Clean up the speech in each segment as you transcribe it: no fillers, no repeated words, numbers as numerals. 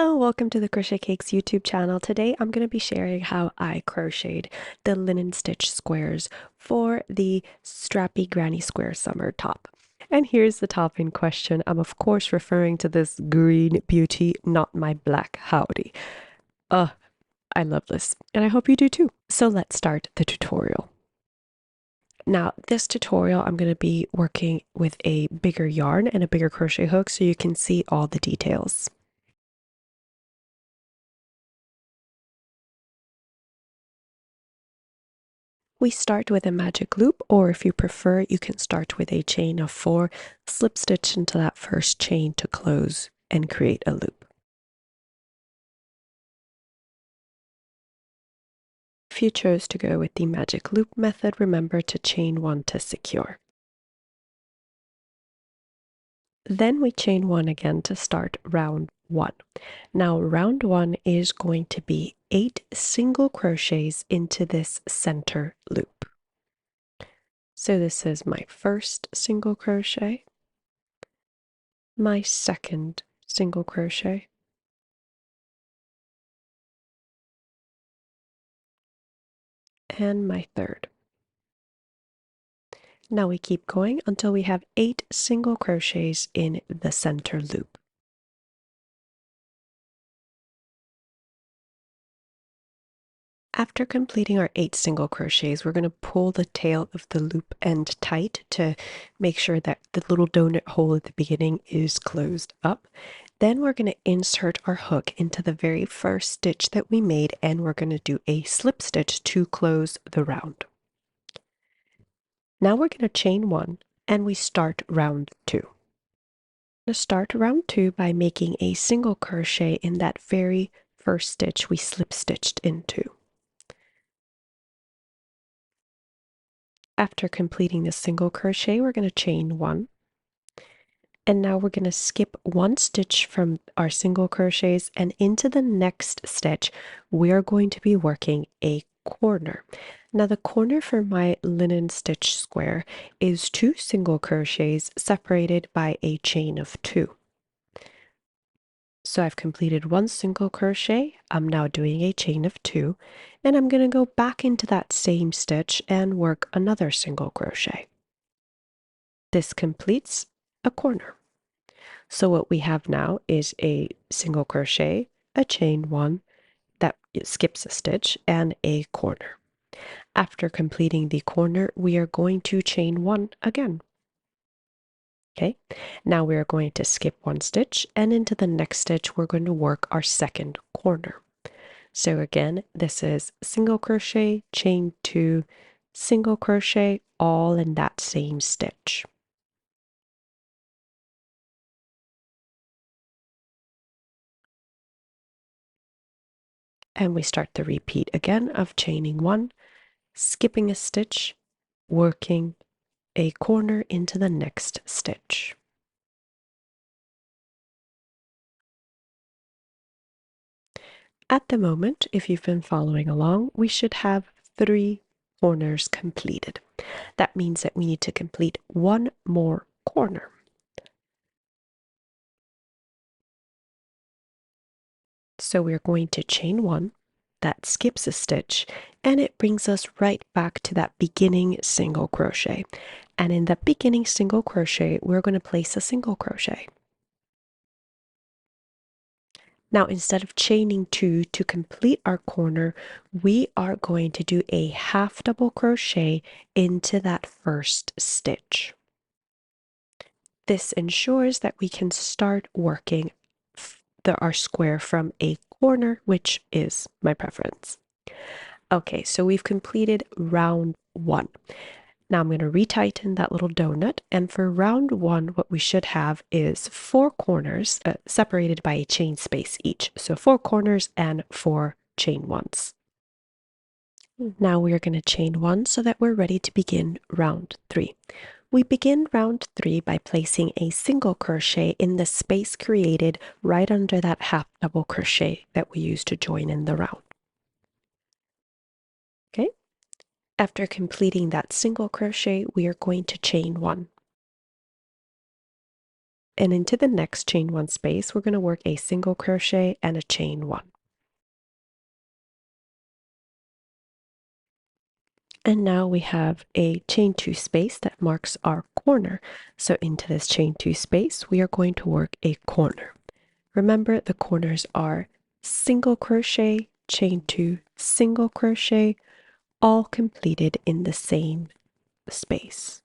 Hello, welcome to the Crochet Cakes YouTube channel. Today I'm going to be sharing how I crocheted the linen stitch squares for the strappy granny square summer top. And here's the top in question. I'm of course referring to this green beauty, not my black howdy. I love this, and I hope you do too. So let's start the tutorial. Now, this tutorial, I'm going to be working with a bigger yarn and a bigger crochet hook so you can see all the details. We start with a magic loop, or if you prefer, you can start with a chain of 4, slip stitch into that first chain to close and create a loop. If you chose to go with the magic loop method, remember to chain 1 to secure. Then we chain 1 again to start round 1. Now round 1 is going to be 8 single crochets into this center loop. So this is my first single crochet, my second single crochet, and my third. Now we keep going until we have 8 single crochets in the center loop. After completing our 8 single crochets, we're going to pull the tail of the loop end tight to make sure that the little donut hole at the beginning is closed up. Then we're going to insert our hook into the very first stitch that we made, and we're going to do a slip stitch to close the round. Now we're going to chain 1 and we start round 2. We're going to start round 2 by making a single crochet in that very first stitch we slip stitched into. After completing the single crochet, we're going to chain 1. And now we're going to skip 1 stitch from our single crochets, and into the next stitch we are going to be working a corner. Now the corner for my linen stitch square is 2 single crochets separated by a chain of 2. So I've completed 1 single crochet. I'm now doing a chain of 2, and I'm going to go back into that same stitch and work another single crochet. This completes a corner. So what we have now is a single crochet, a chain 1 that skips a stitch, and a corner. After completing the corner, we are going to chain 1 again. Okay, now we are going to skip 1 stitch, and into the next stitch we're going to work our second corner. So again, this is single crochet, chain 2, single crochet, all in that same stitch. And we start the repeat again of chaining 1, skipping a stitch, working a corner into the next stitch. At the moment, if you've been following along, we should have 3 corners completed. That means that we need to complete 1 more corner. So we're going to chain 1, that skips a stitch, and it brings us right back to that beginning single crochet. And in that beginning single crochet, we're going to place a single crochet. Now, instead of chaining 2 to complete our corner, we are going to do a half double crochet into that first stitch. This ensures that we can start working our square from a corner, which is my preference. Okay, so we've completed round 1. Now I'm going to retighten that little donut, and for round 1 what we should have is 4 corners separated by a chain space each. So 4 corners and 4 chain 1s. Now we are going to chain 1 so that we're ready to begin round 3. We begin round 3 by placing a single crochet in the space created right under that half double crochet that we used to join in the round. Okay? After completing that single crochet, we are going to chain 1. And into the next chain one space, we're going to work a single crochet and a chain one. And now we have a chain two space that marks our corner. So into this chain two space, we are going to work a corner. Remember, the corners are single crochet, chain two, single crochet, all completed in the same space.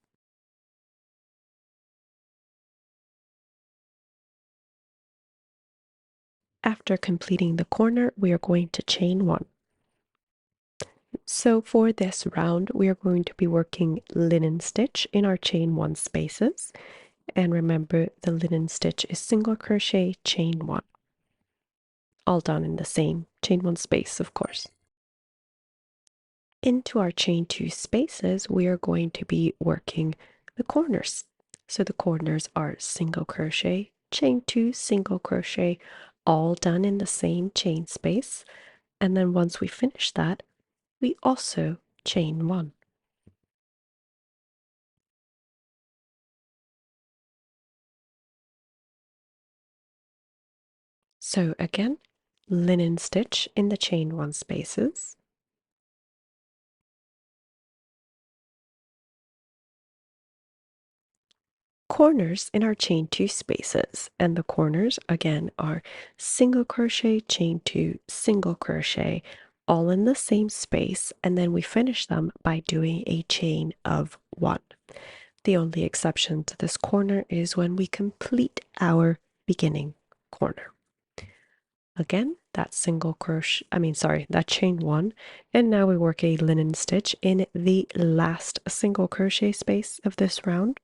After completing the corner, we are going to chain one. So for this round, we are going to be working linen stitch in our chain one spaces. And remember, the linen stitch is single crochet, chain one, all done in the same chain one space, of course. Into our chain two spaces, we are going to be working the corners. So the corners are single crochet, chain two, single crochet, all done in the same chain space. And then once we finish that, we also chain one. So again, linen stitch in the chain one spaces, corners in our chain two spaces, and the corners again are single crochet, chain two, single crochet, all in the same space, and then we finish them by doing a chain of one. The only exception to this corner is when we complete our beginning corner. Again, that that chain one, and now we work a linen stitch in the last single crochet space of this round,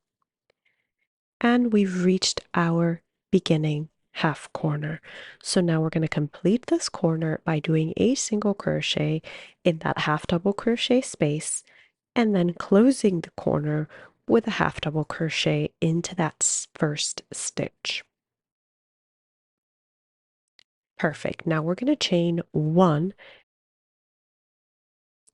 and we've reached our beginning half corner. So now we're going to complete this corner by doing a single crochet in that half double crochet space, and then closing the corner with a half double crochet into that first stitch. Perfect. Now we're going to chain one.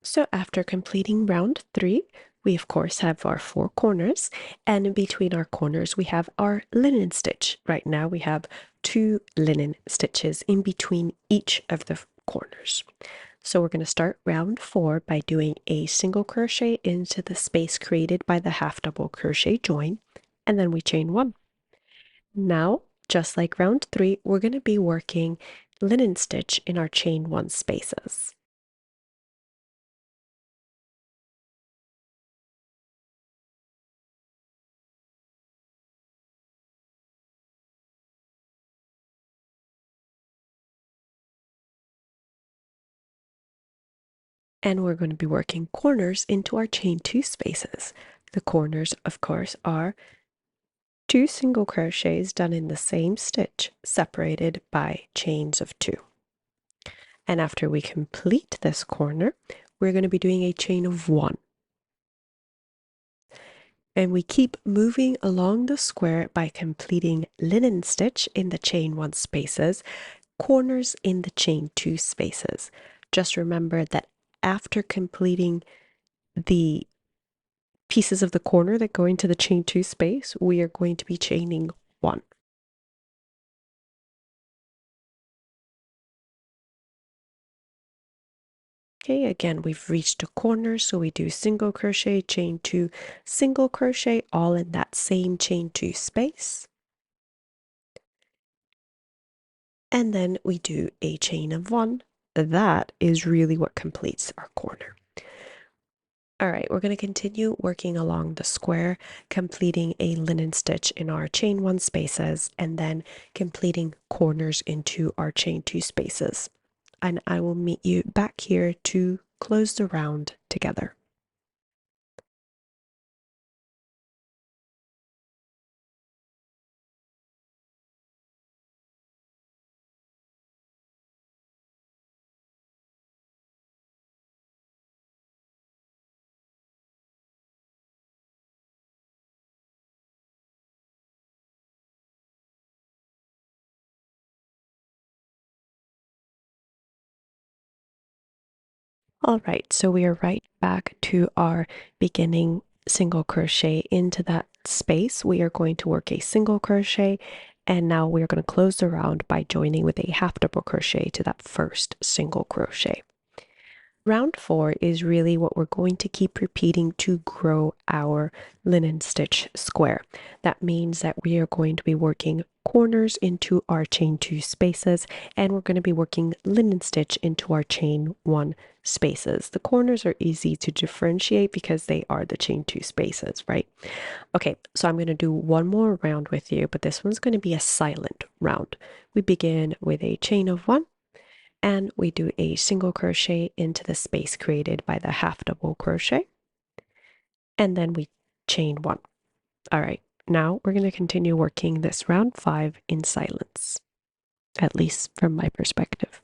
So after completing round three, we of course have our four corners, and in between our corners we have our linen stitch. Right now we have two linen stitches in between each of the corners. So we're going to start round four by doing a single crochet into the space created by the half double crochet join, and then we chain one. Now, just like round three, we're going to be working linen stitch in our chain one spaces. And we're going to be working corners into our chain two spaces. The corners, of course, are two single crochets done in the same stitch, separated by chains of two. And after we complete this corner, we're going to be doing a chain of one. And we keep moving along the square by completing linen stitch in the chain one spaces, corners in the chain two spaces. Just remember that after completing the pieces of the corner that go into the chain two space, we are going to be chaining one. Okay, again, we've reached a corner, so we do single crochet, chain two, single crochet, all in that same chain two space. And then we do a chain of one. That is really what completes our corner. All right, we're going to continue working along the square, completing a linen stitch in our chain one spaces, and then completing corners into our chain two spaces. And I will meet you back here to close the round together. All right, so we are right back to our beginning single crochet into that that space, we are going to work a single crochet, and now we're going to close the round by joining with a half double crochet to that first single crochet. Round 4 is really what we're going to keep repeating to grow our linen stitch square. That means that we are going to be working corners into our chain 2 spaces, and we're going to be working linen stitch into our chain 1 spaces. The corners are easy to differentiate because they are the chain 2 spaces, right? Okay, so I'm going to do one more round with you, but this one's going to be a silent round. We begin with a chain of 1, and we do a single crochet into the space created by the half double crochet, and then we chain 1. All right, now we're going to continue working this round 5 in silence, at least from my perspective.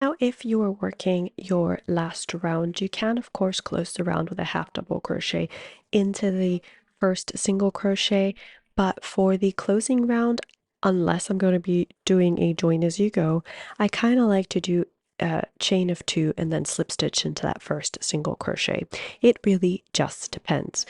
Now, if you are working your last round, you can, of course, close the round with a half double crochet into the first single crochet. But for the closing round, unless I'm going to be doing a join as you go, I kind of like to do a chain of 2 and then slip stitch into that first single crochet. It really just depends.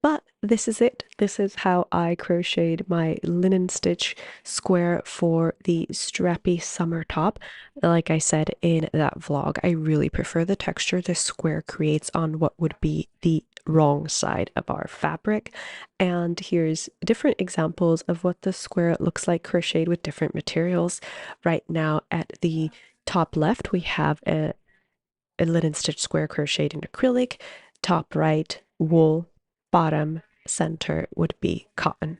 But this is it. This is how I crocheted my linen stitch square for the strappy summer top. Like I said in that vlog, I really prefer the texture this square creates on what would be the wrong side of our fabric. And here's different examples of what the square looks like crocheted with different materials. Right now at the top left, we have a linen stitch square crocheted in acrylic, top right, wool, bottom center would be cotton.